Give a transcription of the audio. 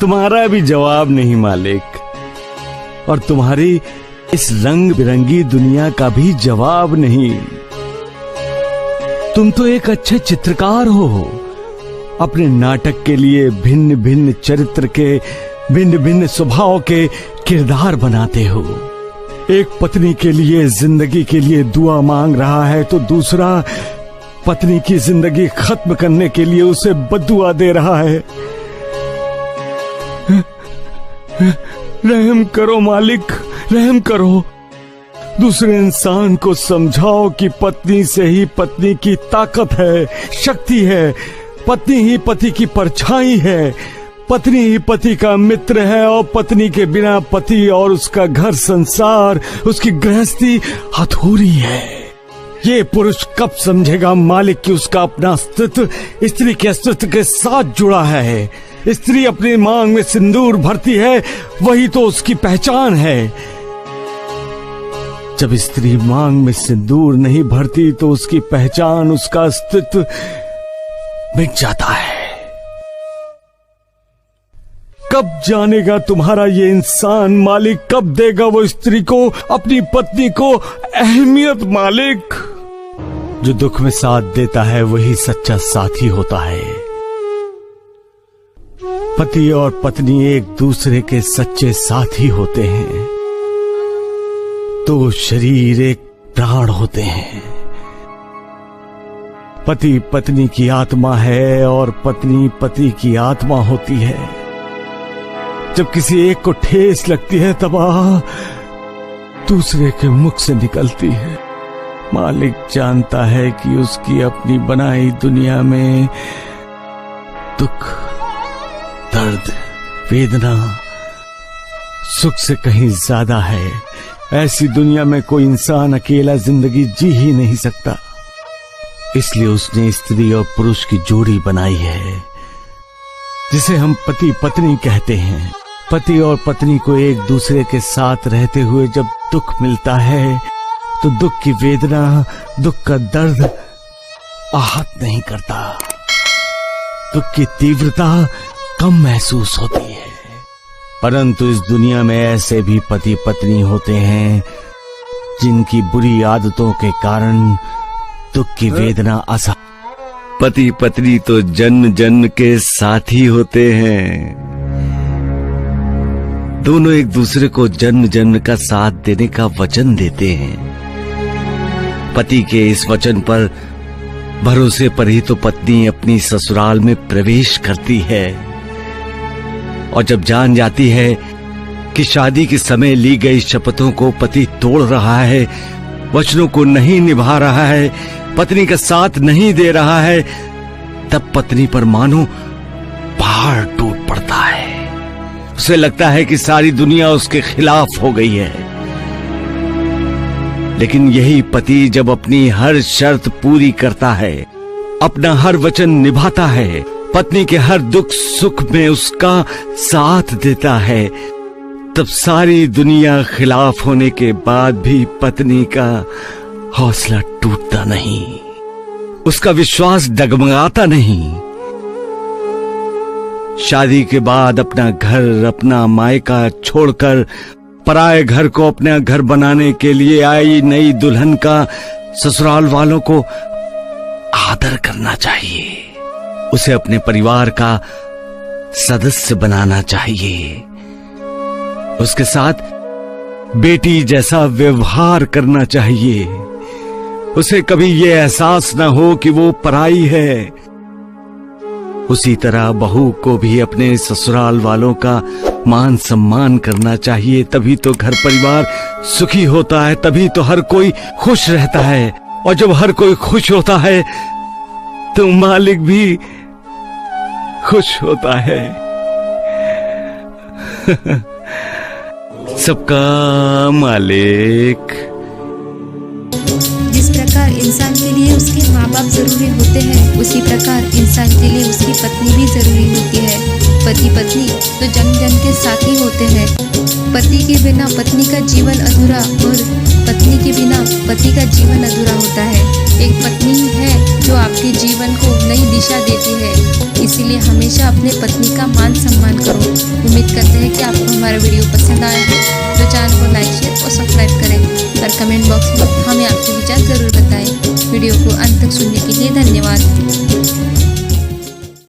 तुम्हारा भी जवाब नहीं मालिक, और तुम्हारी इस रंग बिरंगी दुनिया का भी जवाब नहीं। तुम तो एक अच्छे चित्रकार हो, अपने नाटक के लिए भिन्न भिन्न चरित्र के, भिन्न भिन्न स्वभाव के किरदार बनाते हो। एक पत्नी के लिए, जिंदगी के लिए दुआ मांग रहा है, तो दूसरा पत्नी की जिंदगी खत्म करने के लिए उसे बद्दुआ दे रहा है। रहम करो मालिक, रहम करो। दूसरे इंसान को समझाओ कि पत्नी से ही पत्नी की ताकत है, शक्ति है। पत्नी ही पति की परछाई है, पत्नी ही पति का मित्र है, और पत्नी के बिना पति और उसका घर संसार, उसकी गृहस्थी अधूरी है। ये पुरुष कब समझेगा मालिक कि उसका अपना अस्तित्व स्त्री के अस्तित्व के साथ जुड़ा है। स्त्री अपनी मांग में सिंदूर भरती है, वही तो उसकी पहचान है। जब स्त्री मांग में सिंदूर नहीं भरती तो उसकी पहचान, उसका अस्तित्व मिट जाता है। कब जानेगा तुम्हारा ये इंसान मालिक, कब देगा वो स्त्री को, अपनी पत्नी को अहमियत मालिक। जो दुख में साथ देता है वही सच्चा साथी होता है। पति और पत्नी एक दूसरे के सच्चे साथी होते हैं, तो शरीर एक प्राण होते हैं। पति पत्नी की आत्मा है और पत्नी पति की आत्मा होती है। जब किसी एक को ठेस लगती है तब दूसरे के मुख से निकलती है। मालिक जानता है कि उसकी अपनी बनाई दुनिया में दुख, दर्द, वेदना सुख से कहीं ज्यादा है। ऐसी दुनिया में कोई इंसान अकेला जिंदगी जी ही नहीं सकता। इसलिए उसने स्त्री और पुरुष की जोड़ी बनाई है, जिसे हम पति पत्नी कहते हैं। पति और पत्नी को एक दूसरे के साथ रहते हुए जब दुख मिलता है तो दुख की वेदना, दुख का दर्द आहत नहीं करता। दुख की तीव्रता कम महसूस होती है। परंतु इस दुनिया में ऐसे भी पति पत्नी होते हैं जिनकी बुरी आदतों के कारण दुख की वेदना असह। पति पत्नी तो जन्म जन्म के साथी होते हैं। दोनों एक दूसरे को जन्म जन्म का साथ देने का वचन देते हैं। पति के इस वचन पर भरोसे पर ही तो पत्नी अपनी ससुराल में प्रवेश करती है, और जब जान जाती है कि शादी के समय ली गई शपथों को पति तोड़ रहा है, वचनों को नहीं निभा रहा है, पत्नी का साथ नहीं दे रहा है, तब पत्नी पर मानो पहाड़ टूट पड़ता है। उसे लगता है कि सारी दुनिया उसके खिलाफ हो गई है। लेकिन यही पति जब अपनी हर शर्त पूरी करता है, अपना हर वचन निभाता है, पत्नी के हर दुख सुख में उसका साथ देता है, तब सारी दुनिया खिलाफ होने के बाद भी पत्नी का हौसला टूटता नहीं, उसका विश्वास डगमगाता नहीं। शादी के बाद अपना घर, अपना मायका छोड़कर पराये घर को अपना घर बनाने के लिए आई नई दुल्हन का ससुराल वालों को आदर करना चाहिए। उसे अपने परिवार का सदस्य बनाना चाहिए। उसके साथ बेटी जैसा व्यवहार करना चाहिए। उसे कभी ये एहसास न हो कि वो पराई है। उसी तरह बहू को भी अपने ससुराल वालों का मान सम्मान करना चाहिए। तभी तो घर परिवार सुखी होता है, तभी तो हर कोई खुश रहता है। और जब हर कोई खुश होता है तो मालिक भी खुश होता है। सबका मालिक। जिस प्रकार इंसान के लिए उसके माँ बाप जरूरी होते हैं, उसी प्रकार इंसान के लिए उसकी पत्नी भी जरूरी होती है। पति पति पत्नी तो जन्म जन्म के साथी होते हैं। पति के बिना पत्नी का जीवन अधूरा और पत्नी के बिना पति का जीवन अधूरा होता है। एक पत्नी है जो आपके जीवन को नई दिशा देती है, इसीलिए हमेशा अपने पत्नी का मान सम्मान करो। उम्मीद करते हैं कि आपको हमारा वीडियो पसंद आया है, तो चैनल को लाइक शेयर और सब्सक्राइब करें और कमेंट बॉक्स में हमें आपके विचार ज़रूर बताएं। वीडियो को अंत तक सुनने के लिए धन्यवाद।